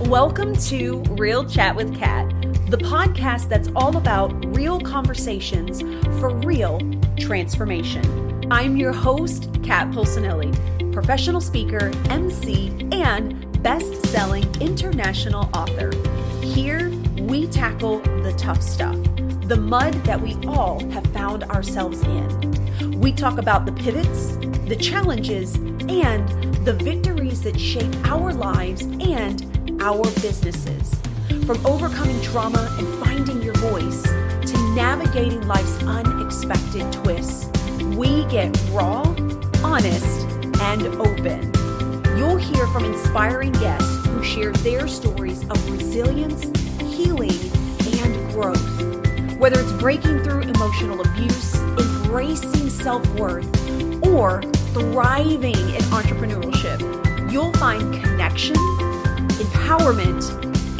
Welcome to Real Chat with Kat, the podcast that's all about real conversations for real transformation. I'm your host, Kat Polsinelli, professional speaker, MC, and best-selling international author. Here, we tackle the tough stuff, the mud that we all have found ourselves in. We talk about the pivots, the challenges, and the victories that shape our lives and our businesses. From overcoming trauma and finding your voice to navigating life's unexpected twists, we get raw, honest, and open. You'll hear from inspiring guests who share their stories of resilience, healing, and growth. Whether it's breaking through emotional abuse, embracing self-worth, or thriving in entrepreneurship, you'll find connection, empowerment,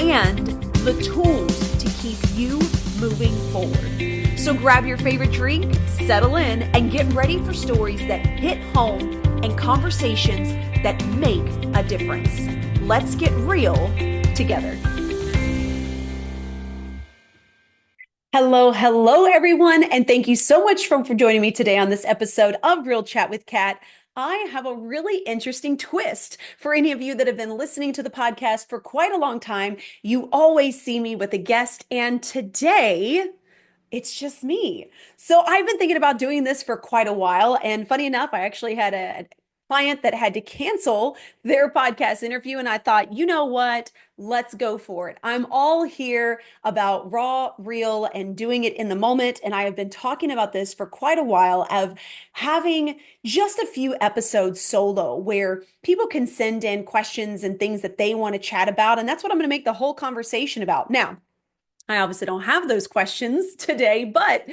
and the tools to keep you moving forward. So grab your favorite drink, settle in, and get ready for stories that hit home and conversations that make a difference. Let's get real together. Hello, everyone, and thank you so much for joining me today on this episode of Real Chat with Kat. I have a really interesting twist. For any of you that have been listening to the podcast for quite a long time, you always see me with a guest, and today it's just me. So I've been thinking about doing this for quite a while, and funny enough, I actually had a client that had to cancel their podcast interview, and I thought, you know what? Let's go for it. I'm all here about raw, real, and doing it in the moment. And I have been talking about this for quite a while of having just a few episodes solo where people can send in questions and things that they want to chat about. And that's what I'm going to make the whole conversation about. Now, I obviously don't have those questions today, but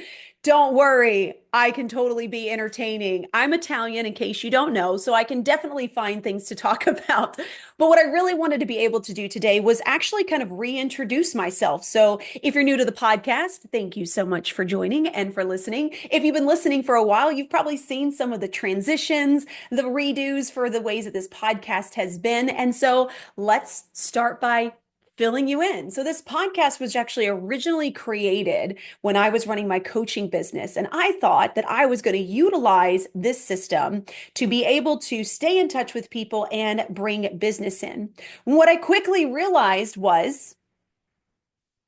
don't worry, I can totally be entertaining. I'm Italian, in case you don't know, so I can definitely find things to talk about. But what I really wanted to be able to do today was actually kind of reintroduce myself. So if you're new to the podcast, thank you so much for joining and for listening. If you've been listening for a while, you've probably seen some of the transitions, the redos for the ways that this podcast has been. And so let's start by filling you in. So this podcast was actually originally created when I was running my coaching business. And I thought that I was going to utilize this system to be able to stay in touch with people and bring business in. What I quickly realized was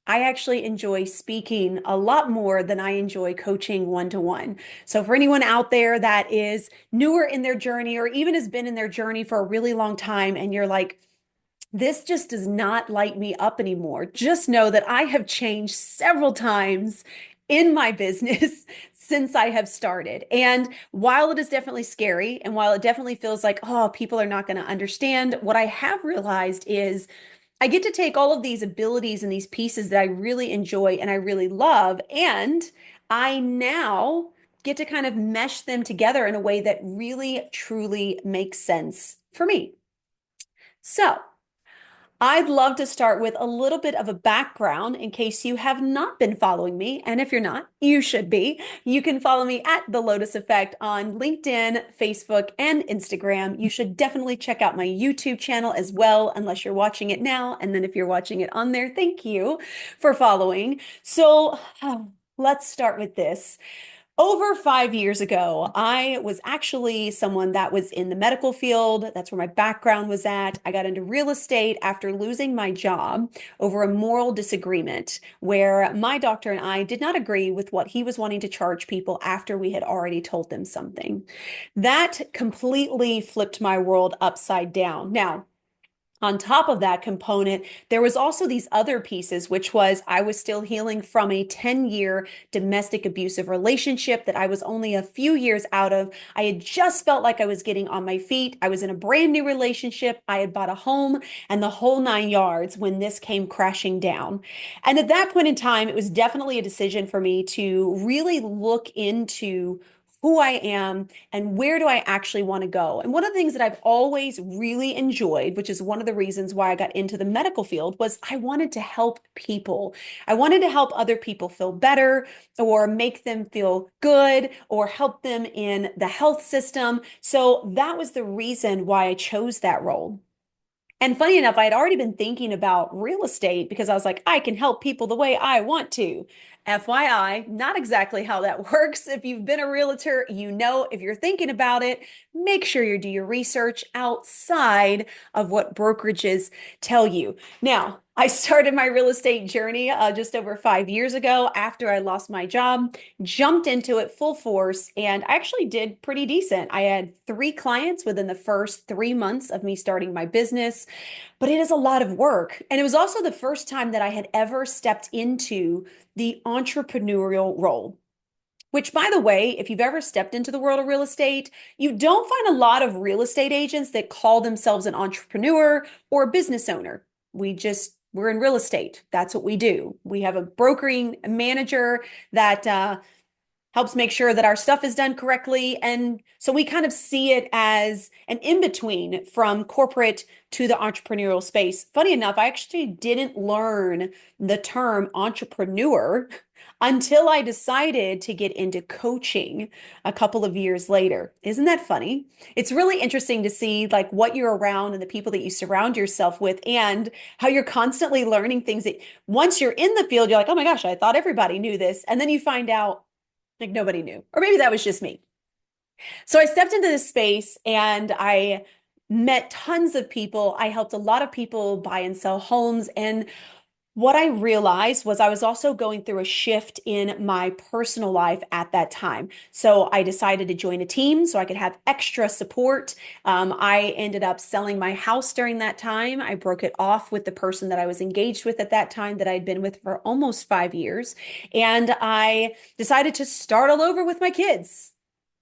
I actually enjoy speaking a lot more than I enjoy coaching one-to-one. So for anyone out there that is newer in their journey or even has been in their journey for a really long time and you're like, this just does not light me up anymore, just know that I have changed several times in my business since I have started. And while it is definitely scary, and while it definitely feels like, oh, people are not going to understand, what I have realized is I get to take all of these abilities and these pieces that I really enjoy and I really love, and I now get to kind of mesh them together in a way that really, truly makes sense for me. So, I'd love to start with a little bit of a background in case you have not been following me. And if you're not, you should be. You can follow me at The Lotus Effect on LinkedIn, Facebook, and Instagram. You should definitely check out my YouTube channel as well, unless you're watching it now. And then if you're watching it on there, thank you for following. So let's start with this. Over 5 years ago, I was actually someone that was in the medical field. That's where my background was at. I got into real estate after losing my job over a moral disagreement where my doctor and I did not agree with what he was wanting to charge people after we had already told them something. That completely flipped my world upside down. Now, on top of that component, there was also these other pieces, which was I was still healing from a 10-year domestic abusive relationship that I was only a few years out of. I had just felt like I was getting on my feet. I was in a brand new relationship. I had bought a home and the whole 9 yards when this came crashing down. And at that point in time, it was definitely a decision for me to really look into who I am and where do I actually want to go. And one of the things that I've always really enjoyed, which is one of the reasons why I got into the medical field, was I wanted to help people. I wanted to help other people feel better or make them feel good or help them in the health system. So that was the reason why I chose that role. And funny enough, I had already been thinking about real estate because I was like, I can help people the way I want to. FYI, not exactly how that works. If you've been a realtor, you know, if you're thinking about it, make sure you do your research outside of what brokerages tell you. Now, I started my real estate journey just over 5 years ago after I lost my job, jumped into it full force, and I actually did pretty decent. I had 3 clients within the first 3 months of me starting my business, but it is a lot of work. And it was also the first time that I had ever stepped into the entrepreneurial role. Which, by the way, if you've ever stepped into the world of real estate, you don't find a lot of real estate agents that call themselves an entrepreneur or a business owner. We're in real estate. That's what we do. We have a brokering manager that helps make sure that our stuff is done correctly. And so we kind of see it as an in-between from corporate to the entrepreneurial space. Funny enough, I actually didn't learn the term entrepreneur until I decided to get into coaching a couple of years later. Isn't that funny? It's really interesting to see like what you're around and the people that you surround yourself with and how you're constantly learning things that once you're in the field, you're like, oh my gosh, I thought everybody knew this. And then you find out like nobody knew. Or maybe that was just me. So I stepped into this space and I met tons of people. I helped a lot of people buy and sell homes. And what I realized was I was also going through a shift in my personal life at that time. So I decided to join a team so I could have extra support. I ended up selling my house during that time. I broke it off with the person that I was engaged with at that time that I'd been with for almost 5 years. And I decided to start all over with my kids.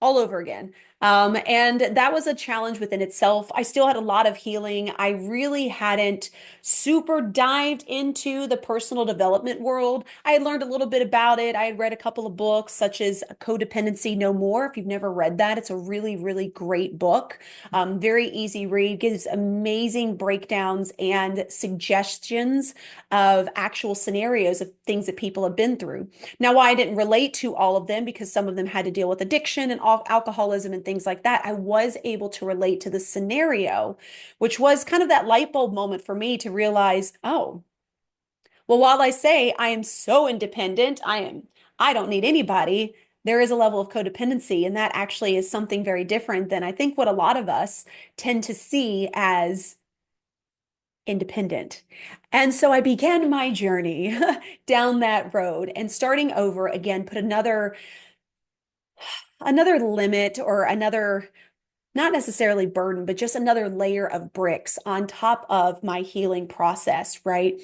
All over again. And that was a challenge within itself. I still had a lot of healing. I really hadn't super dived into the personal development world. I had learned a little bit about it. I had read a couple of books, such as Codependency No More. If you've never read that, it's a really, really great book. Very easy read, gives amazing breakdowns and suggestions of actual scenarios of things that people have been through. Now, why I didn't relate to all of them, because some of them had to deal with addiction and alcoholism and things like that, I was able to relate to the scenario, which was kind of that light bulb moment for me to realize, oh, well, while I say I am so independent, I don't need anybody, there is a level of codependency, and that actually is something very different than I think what a lot of us tend to see as independent. And so I began my journey down that road and starting over again, put another limit or another not necessarily burden, but just another layer of bricks on top of my healing process, right?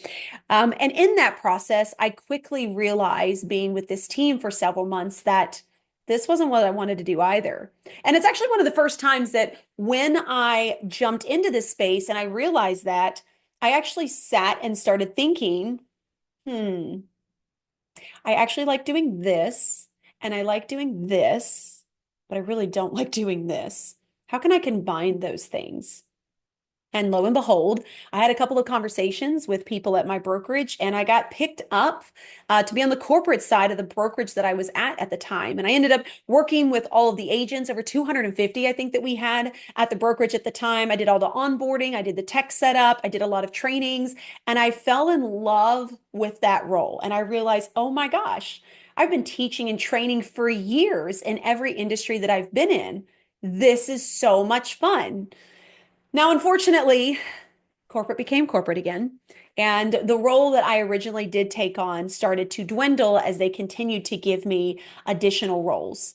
And in that process, I quickly realized being with this team for several months that this wasn't what I wanted to do either. And it's actually one of the first times that when I jumped into this space and I realized that, I actually sat and started thinking, hmm, I actually like doing this and I like doing this, but I really don't like doing this. How can I combine those things? And lo and behold, I had a couple of conversations with people at my brokerage, and I got picked up to be on the corporate side of the brokerage that I was at the time. And I ended up working with all of the agents, over 250, I think, that we had at the brokerage at the time. I did all the onboarding, I did the tech setup, I did a lot of trainings, and I fell in love with that role. And I realized, oh my gosh, I've been teaching and training for years in every industry that I've been in. This is so much fun. Now, unfortunately, corporate became corporate again. And the role that I originally did take on started to dwindle as they continued to give me additional roles.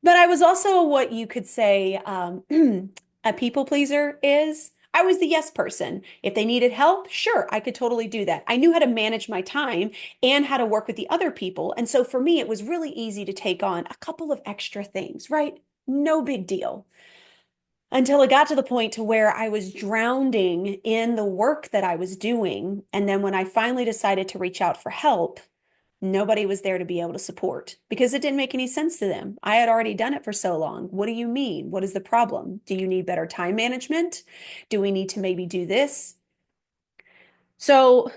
But I was also what you could say a people pleaser is. I was the yes person. If they needed help, sure, I could totally do that. I knew how to manage my time and how to work with the other people. And so for me, it was really easy to take on a couple of extra things, right? No big deal until it got to the point to where I was drowning in the work that I was doing. And then when I finally decided to reach out for help, nobody was there to be able to support because it didn't make any sense to them. I had already done it for so long. What do you mean? What is the problem? Do you need better time management? Do we need to maybe do this? So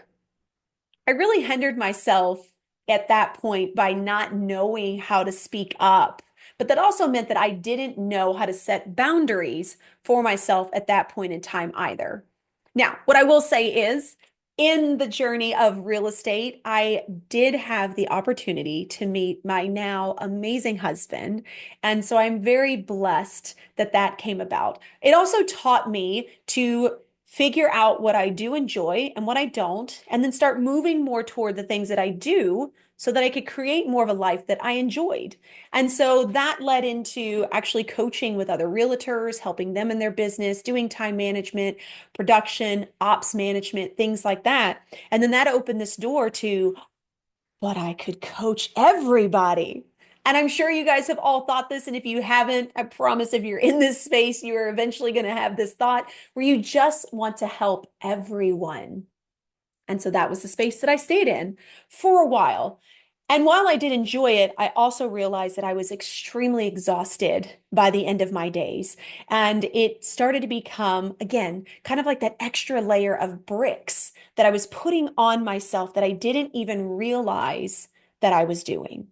I really hindered myself at that point by not knowing how to speak up. But that also meant that I didn't know how to set boundaries for myself at that point in time either. Now, what I will say is, in the journey of real estate, I did have the opportunity to meet my now amazing husband. And so I'm very blessed that that came about. It also taught me to figure out what I do enjoy and what I don't, and then start moving more toward the things that I do so that I could create more of a life that I enjoyed. And so that led into actually coaching with other realtors, helping them in their business, doing time management, production, ops management, things like that. And then that opened this door to what I could coach everybody. And I'm sure you guys have all thought this. And if you haven't, I promise if you're in this space, you are eventually going to have this thought where you just want to help everyone. And so that was the space that I stayed in for a while. And while I did enjoy it, I also realized that I was extremely exhausted by the end of my days. And it started to become, again, kind of like that extra layer of bricks that I was putting on myself that I didn't even realize that I was doing.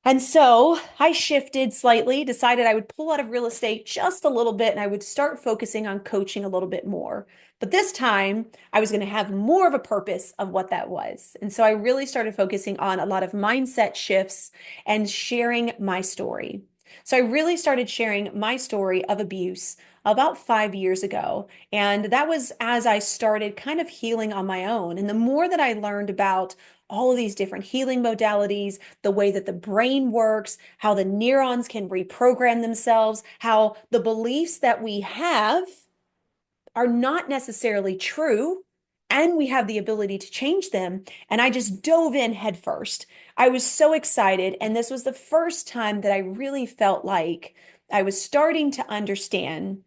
And so I shifted slightly, decided I would pull out of real estate just a little bit and I would start focusing on coaching a little bit more. But this time I was going to have more of a purpose of what that was. And so I really started focusing on a lot of mindset shifts and sharing my story. So I really started sharing my story of abuse about 5 years ago. And that was as I started kind of healing on my own. And the more that I learned about all of these different healing modalities, the way that the brain works, how the neurons can reprogram themselves, how the beliefs that we have are not necessarily true, and we have the ability to change them. And I just dove in headfirst. I was so excited. And this was the first time that I really felt like I was starting to understand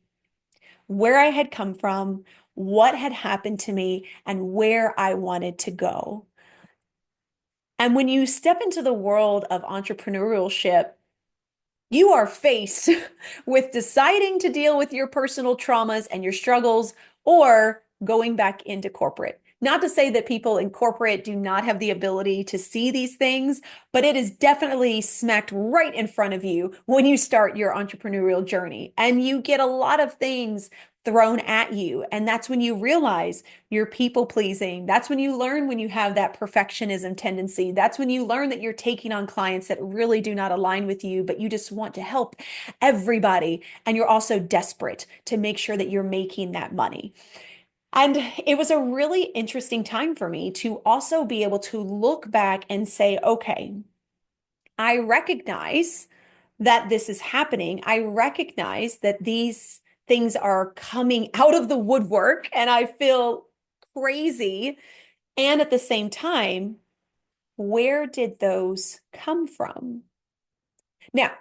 where I had come from, what had happened to me, and where I wanted to go. And when you step into the world of entrepreneurship, you are faced with deciding to deal with your personal traumas and your struggles or going back into corporate. Not to say that people in corporate do not have the ability to see these things, but it is definitely smacked right in front of you when you start your entrepreneurial journey. And you get a lot of things thrown at you. And that's when you realize you're people pleasing. That's when you learn when you have that perfectionism tendency. That's when you learn that you're taking on clients that really do not align with you, but you just want to help everybody. And you're also desperate to make sure that you're making that money. And it was a really interesting time for me to also be able to look back and say, okay, I recognize that this is happening. I recognize that these things are coming out of the woodwork and I feel crazy. And at the same time, where did those come from? Now,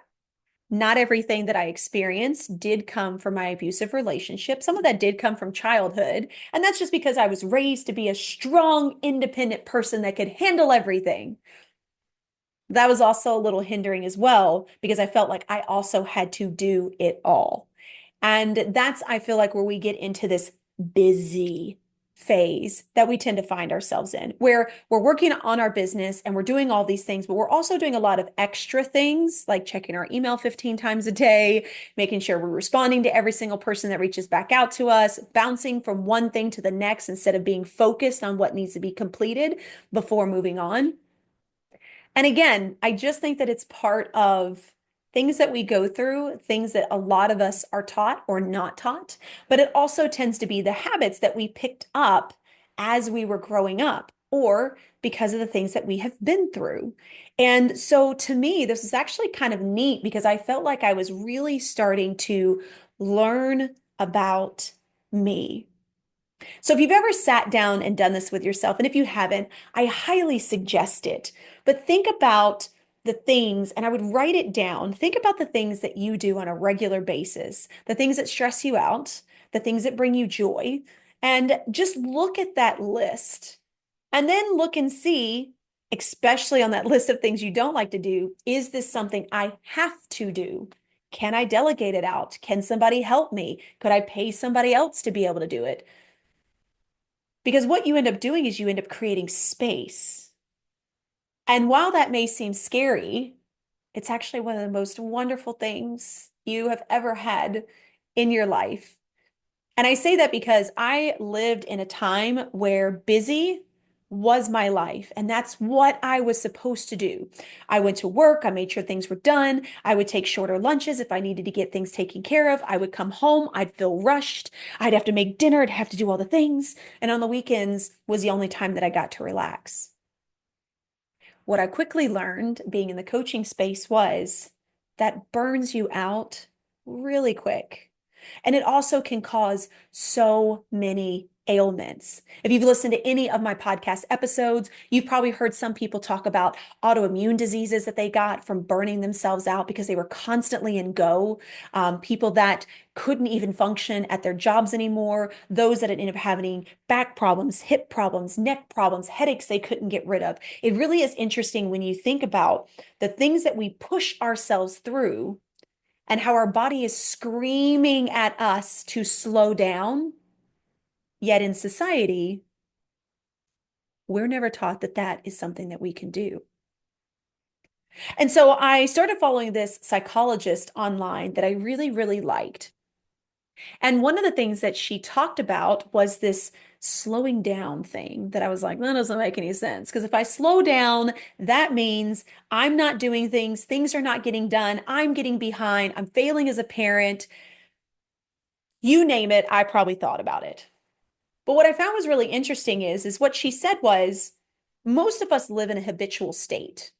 not everything that I experienced did come from my abusive relationship. Some of that did come from childhood. And that's just because I was raised to be a strong, independent person that could handle everything. That was also a little hindering as well because I felt like I also had to do it all. And that's, I feel like, where we get into this busy phase that we tend to find ourselves in, where we're working on our business and we're doing all these things, but we're also doing a lot of extra things like checking our email 15 times a day, making sure we're responding to every single person that reaches back out to us, bouncing from one thing to the next instead of being focused on what needs to be completed before moving on. And again, I just think that it's part of things that we go through, things that a lot of us are taught or not taught, but it also tends to be the habits that we picked up as we were growing up or because of the things that we have been through. And so to me, this is actually kind of neat because I felt like I was really starting to learn about me. So if you've ever sat down and done this with yourself, and if you haven't, I highly suggest it. But think about the things, and I would write it down. Think about the things that you do on a regular basis, the things that stress you out, the things that bring you joy, and just look at that list. And then look and see, especially on that list of things you don't like to do, is this something I have to do? Can I delegate it out? Can somebody help me? Could I pay somebody else to be able to do it? Because what you end up doing is you end up creating space. And while that may seem scary, it's actually one of the most wonderful things you have ever had in your life. And I say that because I lived in a time where busy was my life, and that's what I was supposed to do. I went to work, I made sure things were done. I would take shorter lunches if I needed to get things taken care of. I would come home, I'd feel rushed. I'd have to make dinner, I'd have to do all the things. And on the weekends was the only time that I got to relax. What I quickly learned being in the coaching space was that burns you out really quick. And it also can cause so many ailments. If you've listened to any of my podcast episodes, you've probably heard some people talk about autoimmune diseases that they got from burning themselves out because they were constantly in go. People that couldn't even function at their jobs anymore, those that ended up having back problems, hip problems, neck problems, headaches they couldn't get rid of. It really is interesting when you think about the things that we push ourselves through and how our body is screaming at us to slow down. Yet in society, we're never taught that that is something that we can do. And so I started following this psychologist online that I really, really liked. And one of the things that she talked about was this slowing down thing that I was like, that doesn't make any sense. Because if I slow down, that means I'm not doing things, things are not getting done, I'm getting behind, I'm failing as a parent. You name it, I probably thought about it. But what I found was really interesting is what she said was most of us live in a habitual state.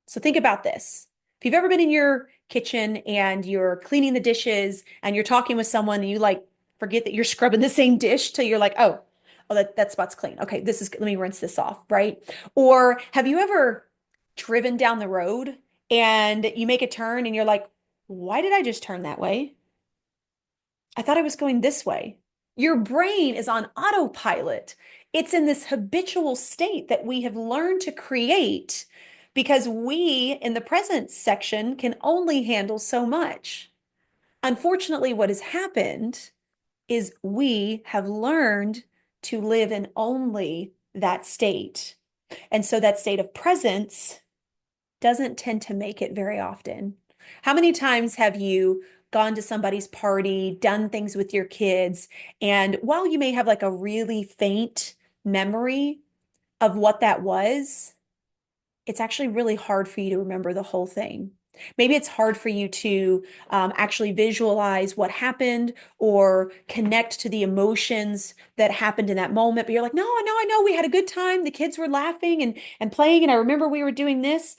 So think about this. If you've ever been in your kitchen and you're cleaning the dishes and you're talking with someone and you like forget that you're scrubbing the same dish till you're like, oh, that spot's clean. Okay, let me rinse this off, right? Or have you ever driven down the road and you make a turn and you're like, why did I just turn that way? I thought I was going this way. Your brain is on autopilot. It's in this habitual state that we have learned to create because we, in the present section, can only handle so much. Unfortunately, what has happened is we have learned to live in only that state. And so that state of presence doesn't tend to make it very often. How many times have you gone to somebody's party, done things with your kids, and while you may have like a really faint memory of what that was, it's actually really hard for you to remember the whole thing. Maybe it's hard for you to actually visualize what happened or connect to the emotions that happened in that moment. But you're like, no, I know we had a good time. The kids were laughing and playing, and I remember we were doing this,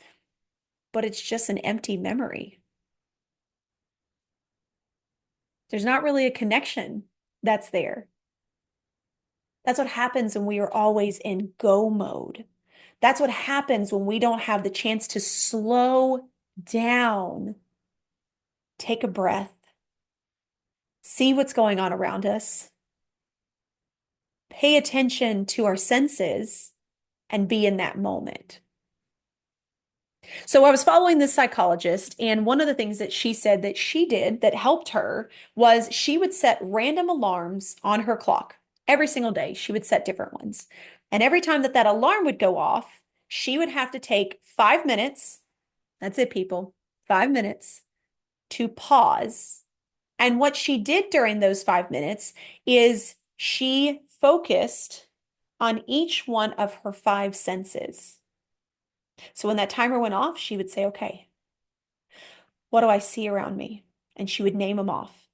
but it's just an empty memory. There's not really a connection that's there. That's what happens when we are always in go mode. That's what happens when we don't have the chance to slow down, take a breath, see what's going on around us, pay attention to our senses, and be in that moment. So I was following this psychologist, and one of the things that she said that she did that helped her was she would set random alarms on her clock every single day. She would set different ones. And every time that that alarm would go off, she would have to take 5 minutes. That's it, people. 5 minutes to pause. And what she did during those 5 minutes is she focused on each one of her five senses. So when that timer went off, she would say, okay, what do I see around me? And she would name them off.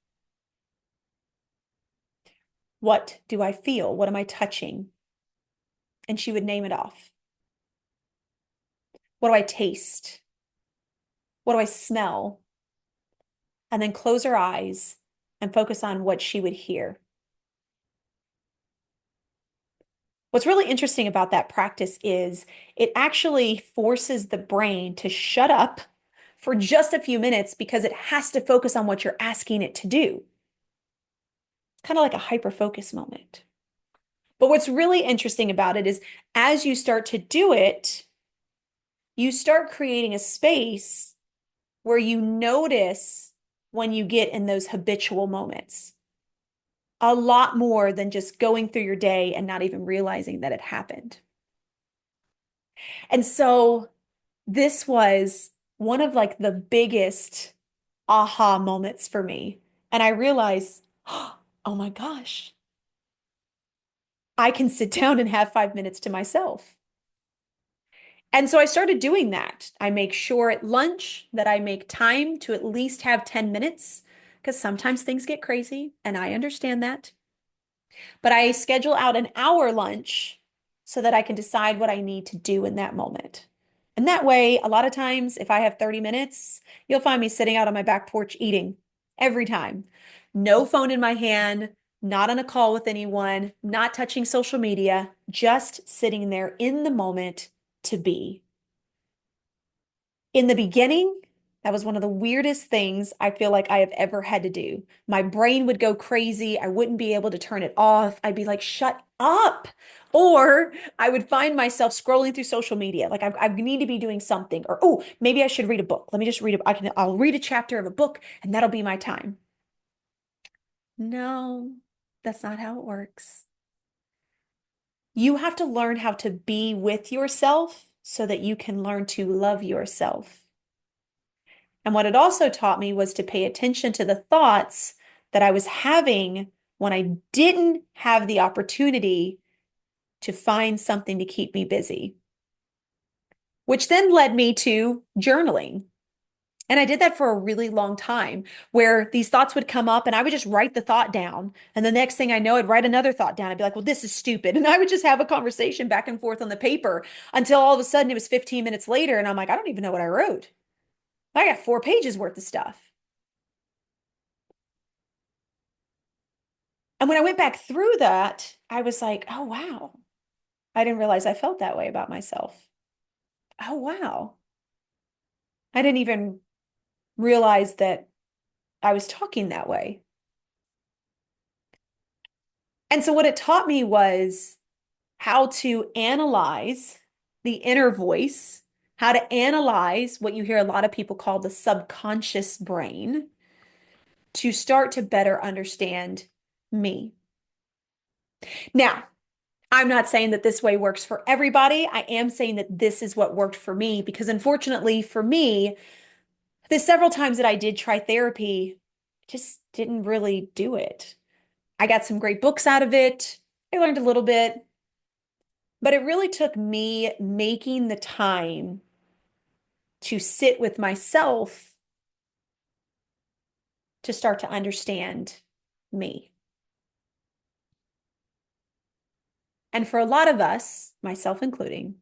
What do I feel? What am I touching? And she would name it off. What do I taste? What do I smell? And then close her eyes and focus on what she would hear. What's really interesting about that practice is it actually forces the brain to shut up for just a few minutes because it has to focus on what you're asking it to do. It's kind of like a hyper focus moment. But what's really interesting about it is as you start to do it, you start creating a space where you notice when you get in those habitual moments a lot more than just going through your day and not even realizing that it happened. And so this was one of like the biggest aha moments for me. And I realized, Oh my gosh, I can sit down and have 5 minutes to myself. And so I started doing that. I make sure at lunch that I make time to at least have 10 minutes because sometimes things get crazy, and I understand that. But I schedule out an hour lunch so that I can decide what I need to do in that moment. And that way, a lot of times, if I have 30 minutes, you'll find me sitting out on my back porch eating every time. No phone in my hand, not on a call with anyone, not touching social media, just sitting there in the moment to be. In the beginning, that was one of the weirdest things I feel like I have ever had to do. My brain would go crazy. I wouldn't be able to turn it off. I'd be like, shut up. Or I would find myself scrolling through social media. Like I need to be doing something. Or, oh, maybe I should read a book. Let me just read I'll read a chapter of a book and that'll be my time. No, that's not how it works. You have to learn how to be with yourself so that you can learn to love yourself. And what it also taught me was to pay attention to the thoughts that I was having when I didn't have the opportunity to find something to keep me busy, which then led me to journaling. And I did that for a really long time where these thoughts would come up and I would just write the thought down. And the next thing I know, I'd write another thought down. I'd be like, well, this is stupid. And I would just have a conversation back and forth on the paper until all of a sudden it was 15 minutes later. And I'm like, I don't even know what I wrote. I got 4 pages worth of stuff. And when I went back through that, I was like, oh, wow. I didn't realize I felt that way about myself. Oh, wow. I didn't even realize that I was talking that way. And so, what it taught me was how to analyze the inner voice, how to analyze what you hear a lot of people call the subconscious brain to start to better understand me. Now, I'm not saying that this way works for everybody. I am saying that this is what worked for me because unfortunately for me, the several times that I did try therapy just didn't really do it. I got some great books out of it. I learned a little bit, but it really took me making the time to sit with myself to start to understand me. And for a lot of us, myself including,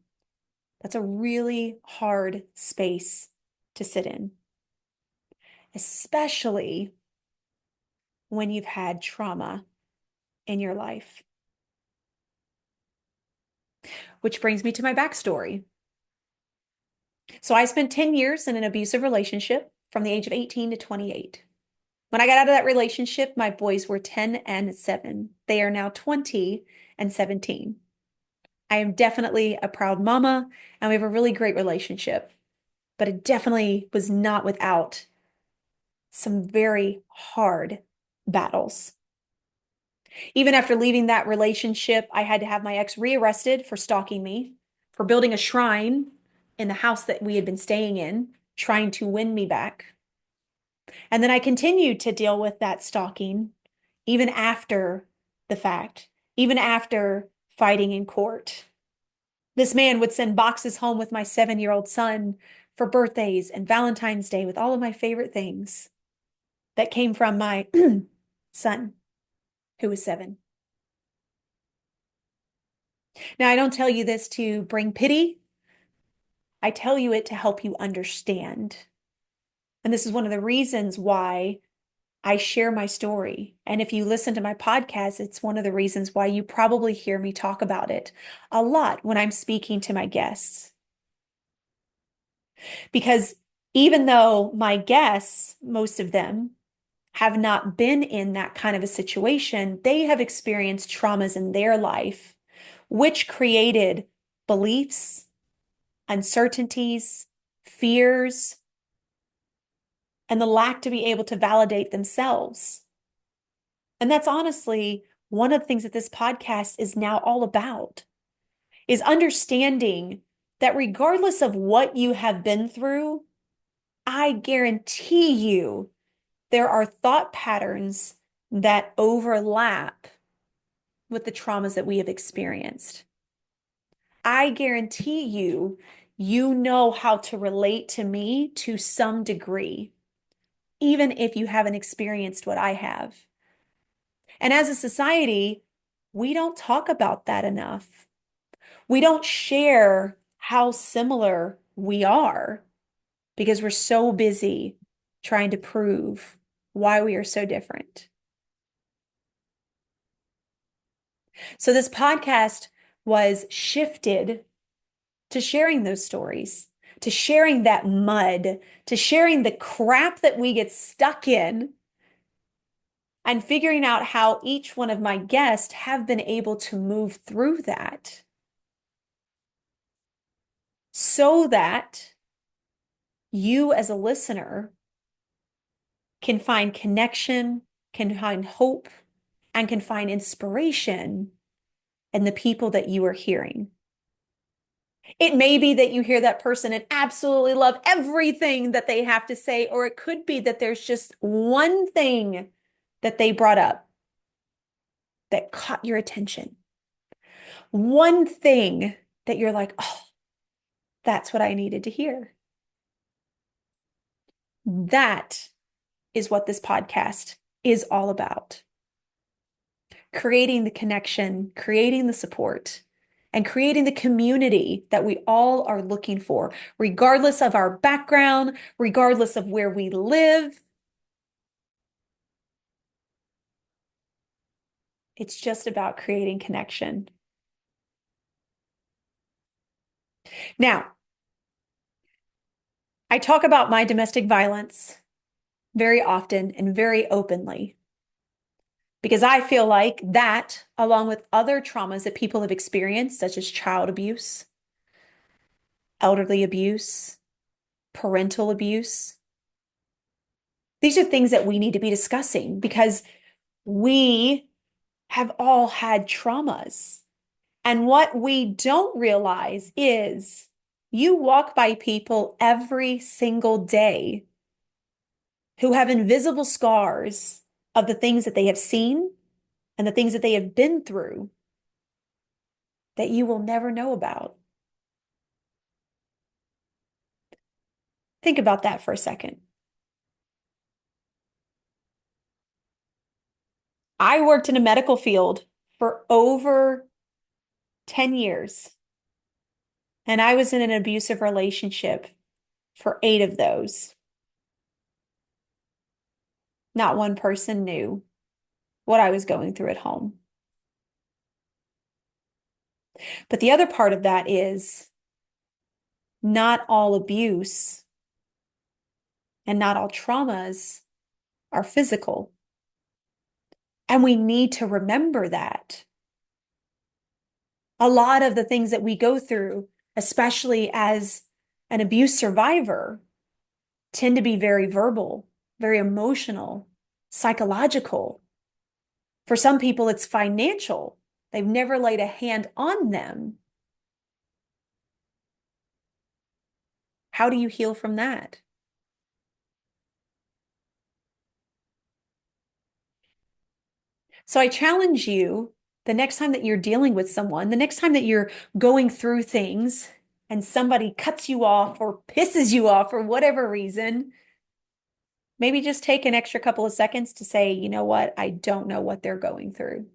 that's a really hard space to sit in, especially when you've had trauma in your life. Which brings me to my backstory. So I spent 10 years in an abusive relationship from the age of 18 to 28. When I got out of that relationship, my boys were 10 and 7. They are now 20 and 17. I am definitely a proud mama, and we have a really great relationship, but it definitely was not without some very hard battles. Even after leaving that relationship, I had to have my ex rearrested for stalking me, for building a shrine in the house that we had been staying in, trying to win me back. And then I continued to deal with that stalking even after the fact, even after fighting in court. This man would send boxes home with my 7-year-old son for birthdays and Valentine's Day with all of my favorite things that came from my son, who was 7. Now, I don't tell you this to bring pity. I tell you it to help you understand. And this is one of the reasons why I share my story. And if you listen to my podcast, it's one of the reasons why you probably hear me talk about it a lot when I'm speaking to my guests. Because even though my guests, most of them, have not been in that kind of a situation, they have experienced traumas in their life, which created beliefs, uncertainties, fears, and the lack to be able to validate themselves. And that's honestly one of the things that this podcast is now all about, is understanding that regardless of what you have been through, I guarantee you there are thought patterns that overlap with the traumas that we have experienced. I guarantee you, you know how to relate to me to some degree, even if you haven't experienced what I have. And as a society, we don't talk about that enough. We don't share how similar we are because we're so busy trying to prove why we are so different. So this podcast was shifted to sharing those stories, to sharing that mud, to sharing the crap that we get stuck in, and figuring out how each one of my guests have been able to move through that so that you as a listener can find connection, can find hope, and can find inspiration in the people that you are hearing. It may be that you hear that person and absolutely love everything that they have to say, or it could be that there's just one thing that they brought up that caught your attention. One thing that you're like, oh, that's what I needed to hear. That is what this podcast is all about. Creating the connection, creating the support, and creating the community that we all are looking for, regardless of our background, regardless of where we live. It's just about creating connection. Now, I talk about my domestic violence very often and very openly because I feel like that, along with other traumas that people have experienced, such as child abuse, elderly abuse, parental abuse, these are things that we need to be discussing because we have all had traumas. And what we don't realize is you walk by people every single day who have invisible scars of the things that they have seen and the things that they have been through that you will never know about. Think about that for a second. I worked in a medical field for over 10 years, and I was in an abusive relationship for 8 of those. Not one person knew what I was going through at home. But the other part of that is not all abuse and not all traumas are physical. And we need to remember that. A lot of the things that we go through, especially as an abuse survivor, tend to be very verbal, very emotional, psychological. For some people, it's financial. They've never laid a hand on them. How do you heal from that? So I challenge you the next time that you're dealing with someone, the next time that you're going through things and somebody cuts you off or pisses you off for whatever reason, maybe just take an extra couple of seconds to say, you know what? I don't know what they're going through.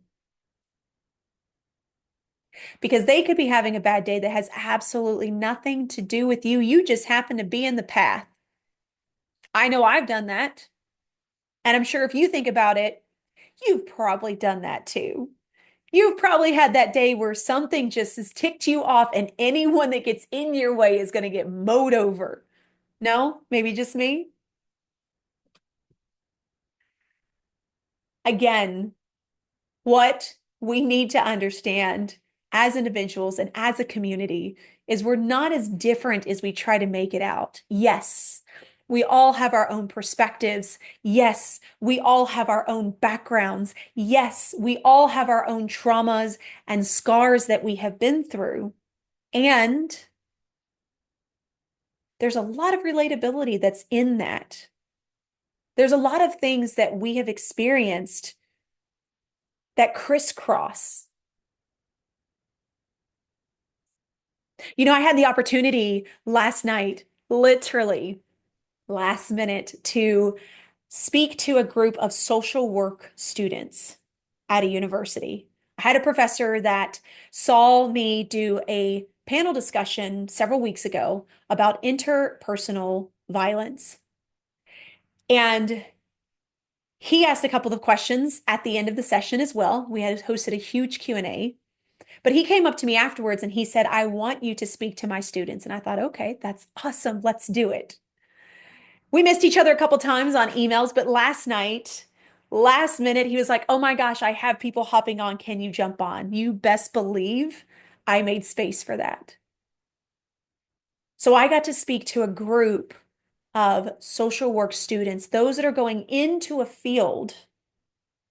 Because they could be having a bad day that has absolutely nothing to do with you. You just happen to be in the path. I know I've done that. And I'm sure if you think about it, you've probably done that too. You've probably had that day where something just has ticked you off, and anyone that gets in your way is going to get mowed over. No, maybe just me. Again, what we need to understand as individuals and as a community is we're not as different as we try to make it out. Yes, we all have our own perspectives. Yes, we all have our own backgrounds. Yes, we all have our own traumas and scars that we have been through. And there's a lot of relatability that's in that. There's a lot of things that we have experienced that crisscross. I had the opportunity last night, literally last minute, to speak to a group of social work students at a university. I had a professor that saw me do a panel discussion several weeks ago about interpersonal violence. And he asked a couple of questions at the end of the session as well. We had hosted a huge Q&A. But he came up to me afterwards and he said, "I want you to speak to my students." And I thought, okay, that's awesome. Let's do it. We missed each other a couple times on emails, but last night, last minute, he was like, "Oh my gosh, I have people hopping on. Can you jump on?" You best believe I made space for that. So I got to speak to a group of social work students, those that are going into a field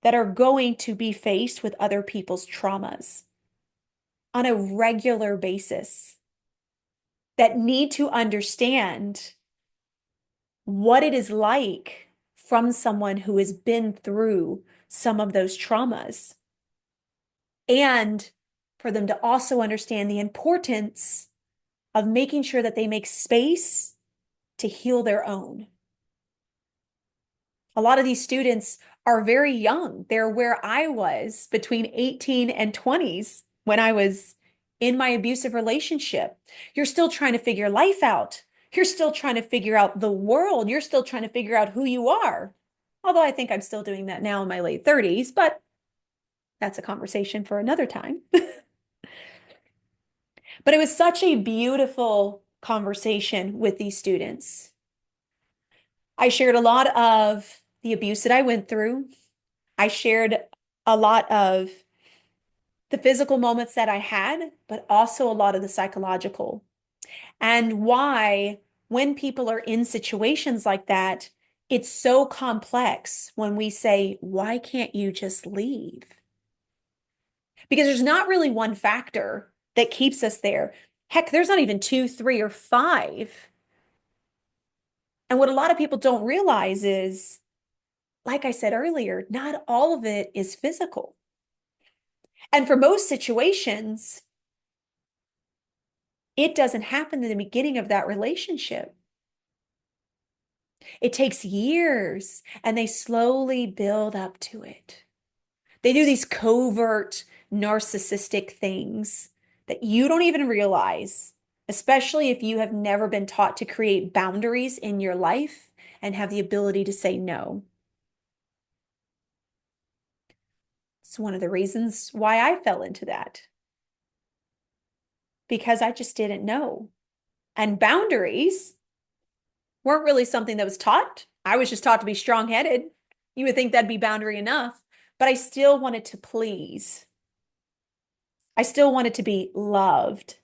that are going to be faced with other people's traumas on a regular basis, that need to understand what it is like from someone who has been through some of those traumas, and for them to also understand the importance of making sure that they make space to heal their own. A lot of these students are very young. They're where I was between 18 and 20s when I was in my abusive relationship. You're still trying to figure life out. You're still trying to figure out the world. You're still trying to figure out who you are. Although I think I'm still doing that now in my late 30s, but that's a conversation for another time. But it was such a beautiful conversation with these students. I shared a lot of the abuse that I went through. I shared a lot of the physical moments that I had, but also a lot of the psychological, and why, when people are in situations like that, it's so complex when we say, "Why can't you just leave?" Because there's not really one factor that keeps us there. Heck, there's not even two, three, or five. And what a lot of people don't realize is, like I said earlier, not all of it is physical. And for most situations, it doesn't happen in the beginning of that relationship. It takes years and they slowly build up to it. They do these covert narcissistic things that you don't even realize, especially if you have never been taught to create boundaries in your life and have the ability to say no. It's one of the reasons why I fell into that, because I just didn't know. And boundaries weren't really something that was taught. I was just taught to be strong-headed. You would think that'd be boundary enough, but I still wanted to please. I still wanted to be loved.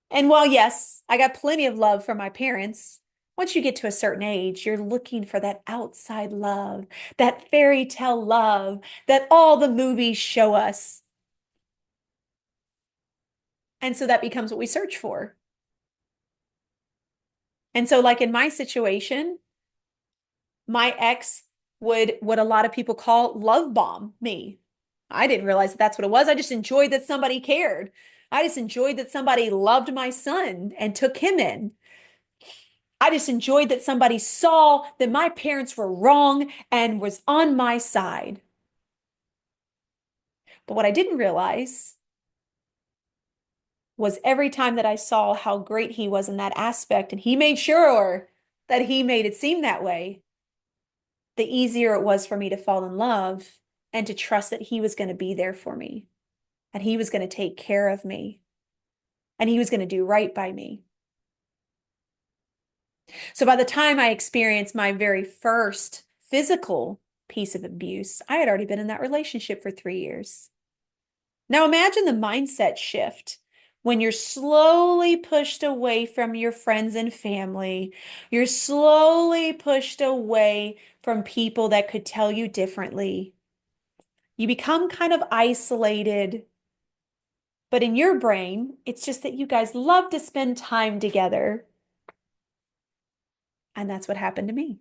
And while, yes, I got plenty of love from my parents, once you get to a certain age, you're looking for that outside love, that fairy tale love that all the movies show us. And so that becomes what we search for. And so, like in my situation, my ex would, what a lot of people call, love bomb me. I didn't realize that that's what it was. I just enjoyed that somebody cared. I just enjoyed that somebody loved my son and took him in. I just enjoyed that somebody saw that my parents were wrong and was on my side. But what I didn't realize was every time that I saw how great he was in that aspect, and he made sure that he made it seem that way, the easier it was for me to fall in love and to trust that he was going to be there for me, and he was going to take care of me, and he was going to do right by me. So by the time I experienced my very first physical piece of abuse, I had already been in that relationship for 3 years. Now imagine the mindset shift when you're slowly pushed away from your friends and family. You're slowly pushed away from people that could tell you differently. You become kind of isolated. But in your brain, it's just that you guys love to spend time together. And that's what happened to me.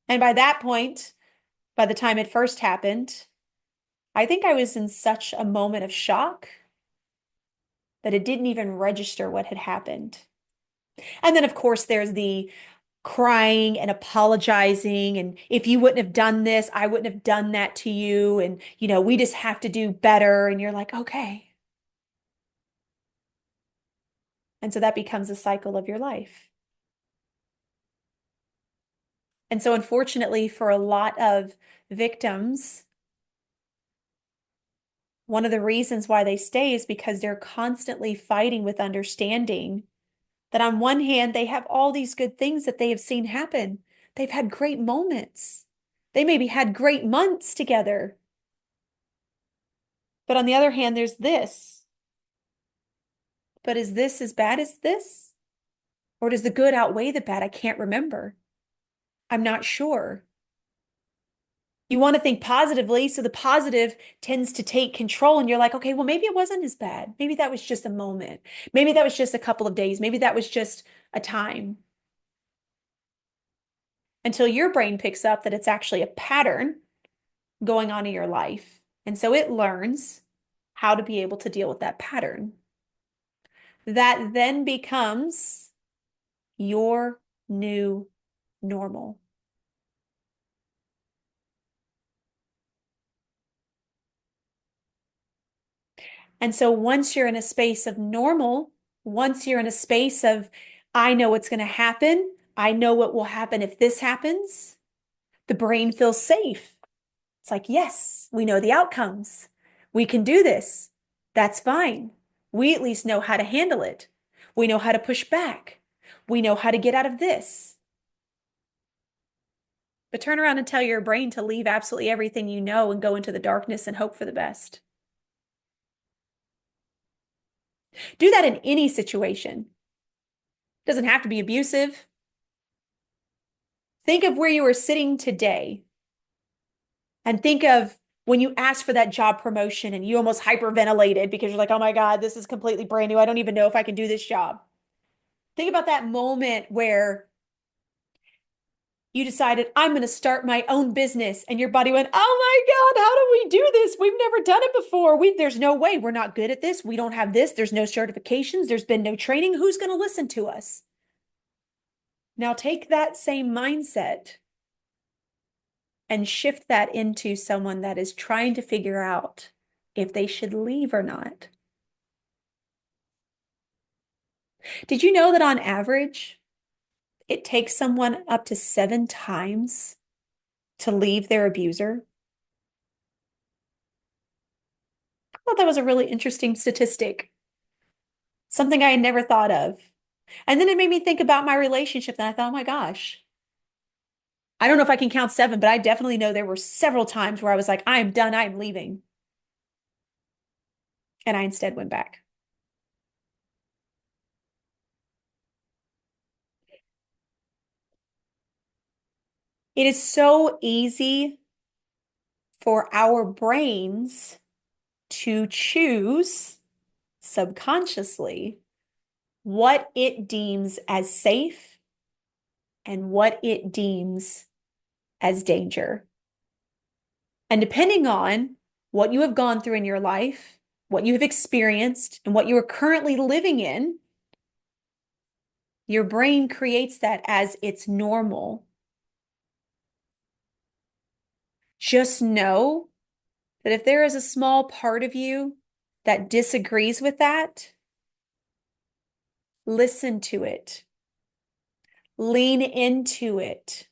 And by that point, By the time it first happened, I think I was in such a moment of shock that it didn't even register what had happened. And then, of course, there's the crying and apologizing. And if you wouldn't have done this, I wouldn't have done that to you. And, we just have to do better. And you're like, okay. And so that becomes a cycle of your life. And so, unfortunately, for a lot of victims, one of the reasons why they stay is because they're constantly fighting with understanding that on one hand, they have all these good things that they have seen happen. They've had great moments. They maybe had great months together. But on the other hand, there's this. But is this as bad as this? Or does the good outweigh the bad? I can't remember. I'm not sure. You want to think positively, so the positive tends to take control, and you're like, okay, well, maybe it wasn't as bad. Maybe that was just a moment. Maybe that was just a couple of days. Maybe that was just a time. Until your brain picks up that it's actually a pattern going on in your life. And so it learns how to be able to deal with that pattern. That then becomes your new normal. And so once you're in a space of normal, once you're in a space of, I know what's going to happen, I know what will happen if this happens, the brain feels safe. It's like, yes, we know the outcomes. We can do this. That's fine. We at least know how to handle it. We know how to push back. We know how to get out of this. But turn around and tell your brain to leave absolutely everything you know and go into the darkness and hope for the best. Do that in any situation. It doesn't have to be abusive. Think of where you are sitting today and think of when you asked for that job promotion and you almost hyperventilated because you're like, oh my God, this is completely brand new. I don't even know if I can do this job. Think about that moment where you decided, I'm going to start my own business, and your body went, oh my God, how do we do this? We've never done it before. There's no way. We're not good at this. We don't have this. There's no certifications. There's been no training. Who's going to listen to us? Now take that same mindset and shift that into someone that is trying to figure out if they should leave or not. Did you know that on average, it takes someone up to 7 times to leave their abuser? I thought that was a really interesting statistic, something I had never thought of. And then it made me think about my relationship, and I thought, oh my gosh, I don't know if I can count 7, but I definitely know there were several times where I was like, I am done, I am leaving. And I instead went back. It is so easy for our brains to choose subconsciously what it deems as safe and what it deems as danger. And depending on what you have gone through in your life, what you have experienced, and what you are currently living in, your brain creates that as its normal. Just know that if there is a small part of you that disagrees with that, listen to it. Lean into it.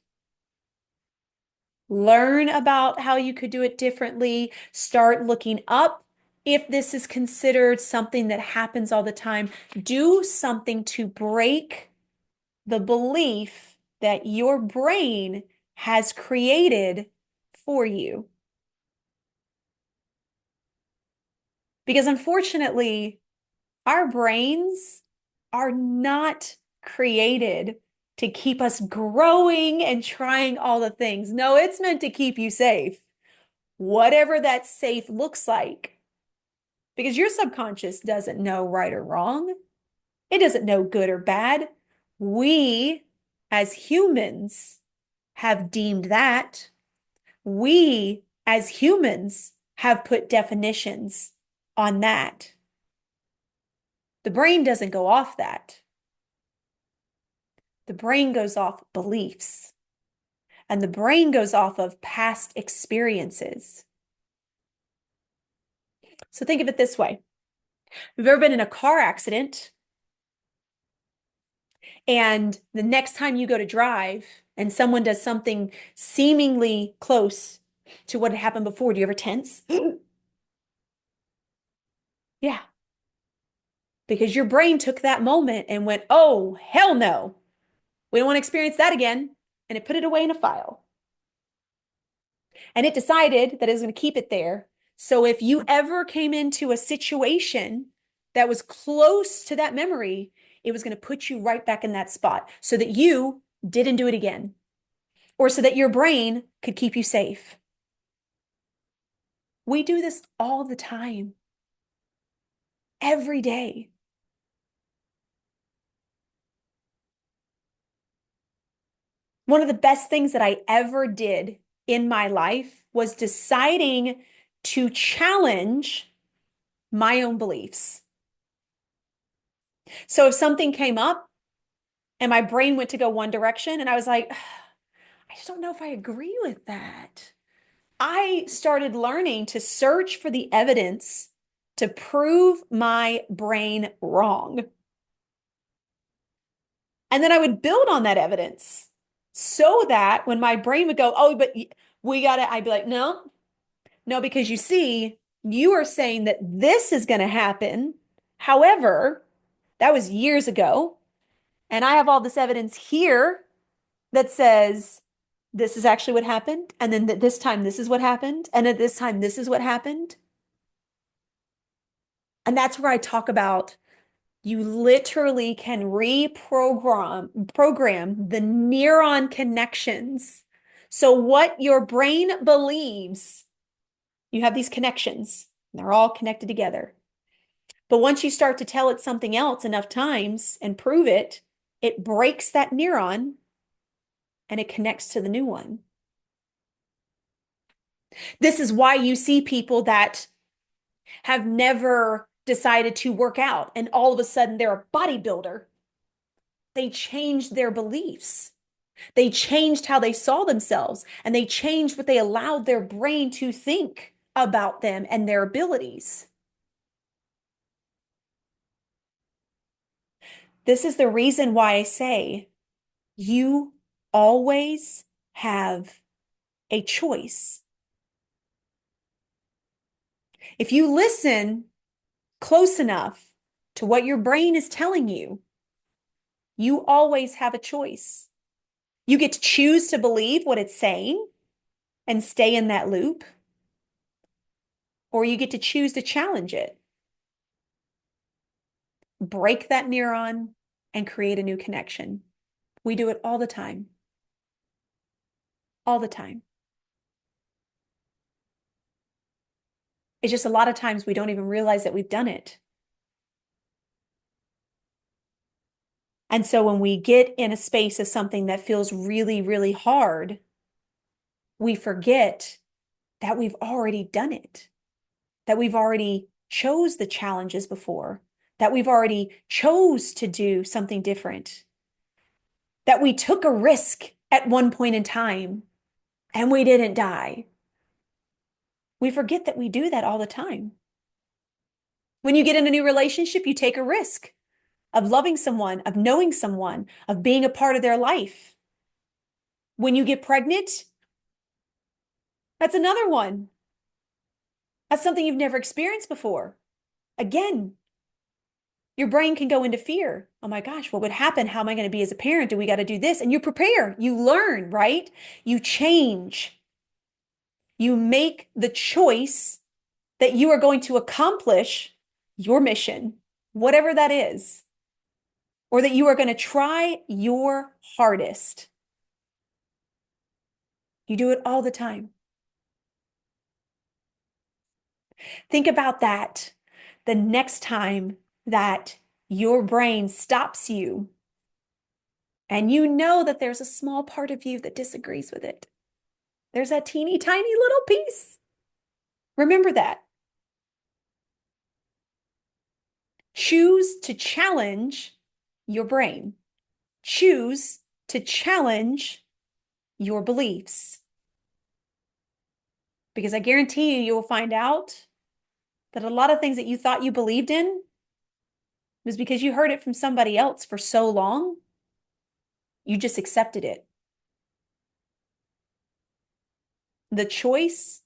Learn about how you could do it differently. Start looking up if this is considered something that happens all the time. Do something to break the belief that your brain has created for you. Because unfortunately, our brains are not created to keep us growing and trying all the things. No, it's meant to keep you safe, whatever that safe looks like. Because your subconscious doesn't know right or wrong. It doesn't know good or bad. We, as humans, have deemed that We, as humans, have put definitions on that. The brain doesn't go off that. The brain goes off beliefs, and the brain goes off of past experiences. So think of it this way. If you've ever been in a car accident, and the next time you go to drive and someone does something seemingly close to what had happened before, do you ever tense? Yeah, because your brain took that moment and went, oh, hell no. We don't want to experience that again. And it put it away in a file. And it decided that it was going to keep it there. So if you ever came into a situation that was close to that memory, it was going to put you right back in that spot so that you didn't do it again, or so that your brain could keep you safe. We do this all the time, every day. One of the best things that I ever did in my life was deciding to challenge my own beliefs. So if something came up and my brain went to go one direction and I was like, I just don't know if I agree with that. I started learning to search for the evidence to prove my brain wrong. And then I would build on that evidence so that when my brain would go, oh, but we got to, I'd be like, no, no, because you see, you are saying that this is going to happen. However, that was years ago. And I have all this evidence here that says this is actually what happened. And then this time, this is what happened. And at this time, this is what happened. And that's where I talk about you literally can program the neuron connections. So what your brain believes, you have these connections, and they're all connected together. But once you start to tell it something else enough times and prove it, it breaks that neuron and it connects to the new one. This is why you see people that have never decided to work out and all of a sudden they're a bodybuilder. They changed their beliefs. They changed how they saw themselves and they changed what they allowed their brain to think about them and their abilities. This is the reason why I say you always have a choice. If you listen close enough to what your brain is telling you, you always have a choice. You get to choose to believe what it's saying and stay in that loop, or you get to choose to challenge it, break that neuron, and create a new connection. We do it all the time. All the time. It's just a lot of times we don't even realize that we've done it. And so when we get in a space of something that feels really, really hard, we forget that we've already done it, that we've already chose the challenges before, that we've already chose to do something different, that we took a risk at one point in time and we didn't die. We forget that we do that all the time. When you get in a new relationship, you take a risk of loving someone, of knowing someone, of being a part of their life. When you get pregnant, that's another one. That's something you've never experienced before. Again, your brain can go into fear. Oh my gosh, what would happen? How am I going to be as a parent? Do we got to do this? And you prepare, you learn, right? You change. You make the choice that you are going to accomplish your mission, whatever that is, or that you are going to try your hardest. You do it all the time. Think about that the next time that your brain stops you and you know that there's a small part of you that disagrees with it. There's that teeny tiny little piece. Remember that. Choose to challenge your brain. Choose to challenge your beliefs. Because I guarantee you will find out that a lot of things that you thought you believed in was because you heard it from somebody else for so long, you just accepted it. The choice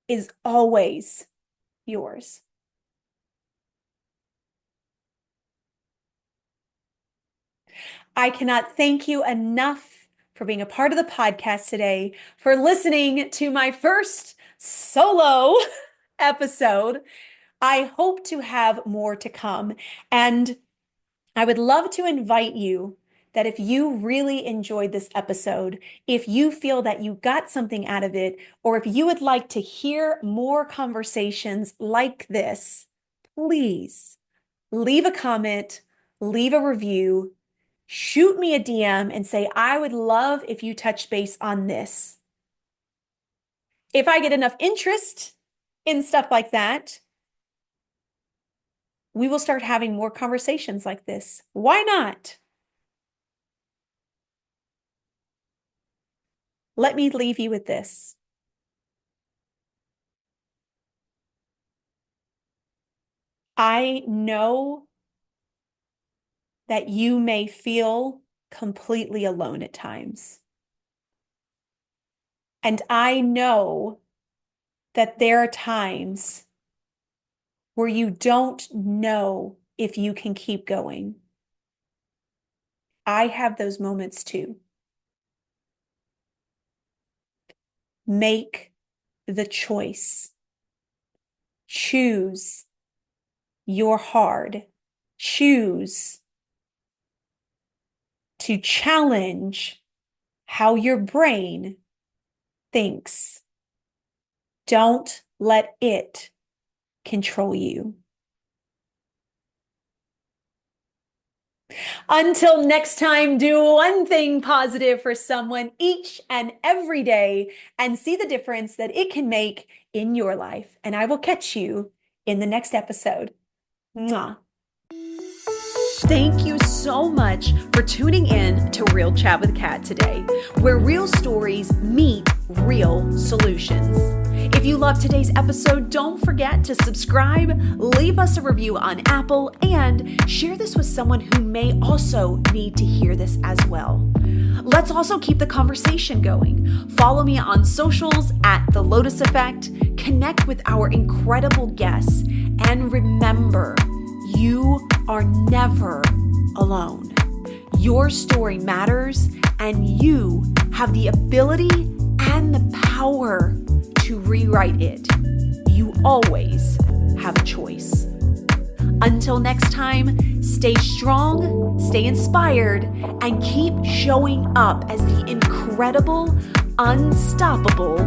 is always yours. I cannot thank you enough for being a part of the podcast today, for listening to my first solo episode. I hope to have more to come. And I would love to invite you that if you really enjoyed this episode, if you feel that you got something out of it, or if you would like to hear more conversations like this, please leave a comment, leave a review, shoot me a DM and say, I would love if you touch base on this. If I get enough interest in stuff like that, we will start having more conversations like this. Why not? Let me leave you with this. I know that you may feel completely alone at times. And I know that there are times where you don't know if you can keep going. I have those moments too. Make the choice. Choose your hard. Choose to challenge how your brain thinks. Don't let it control you. Until next time, do one thing positive for someone each and every day and see the difference that it can make in your life. And I will catch you in the next episode. Mwah. Thank you so much for tuning in to Real Chat with Kat today, where real stories meet real solutions. If you loved today's episode, don't forget to subscribe, leave us a review on Apple, and share this with someone who may also need to hear this as well. Let's also keep the conversation going. Follow me on socials at The Lotus Effect, connect with our incredible guests, and remember, you are never alone. Your story matters, and you have the ability and the power to rewrite it. You always have a choice. Until next time, stay strong, stay inspired, and keep showing up as the incredible, unstoppable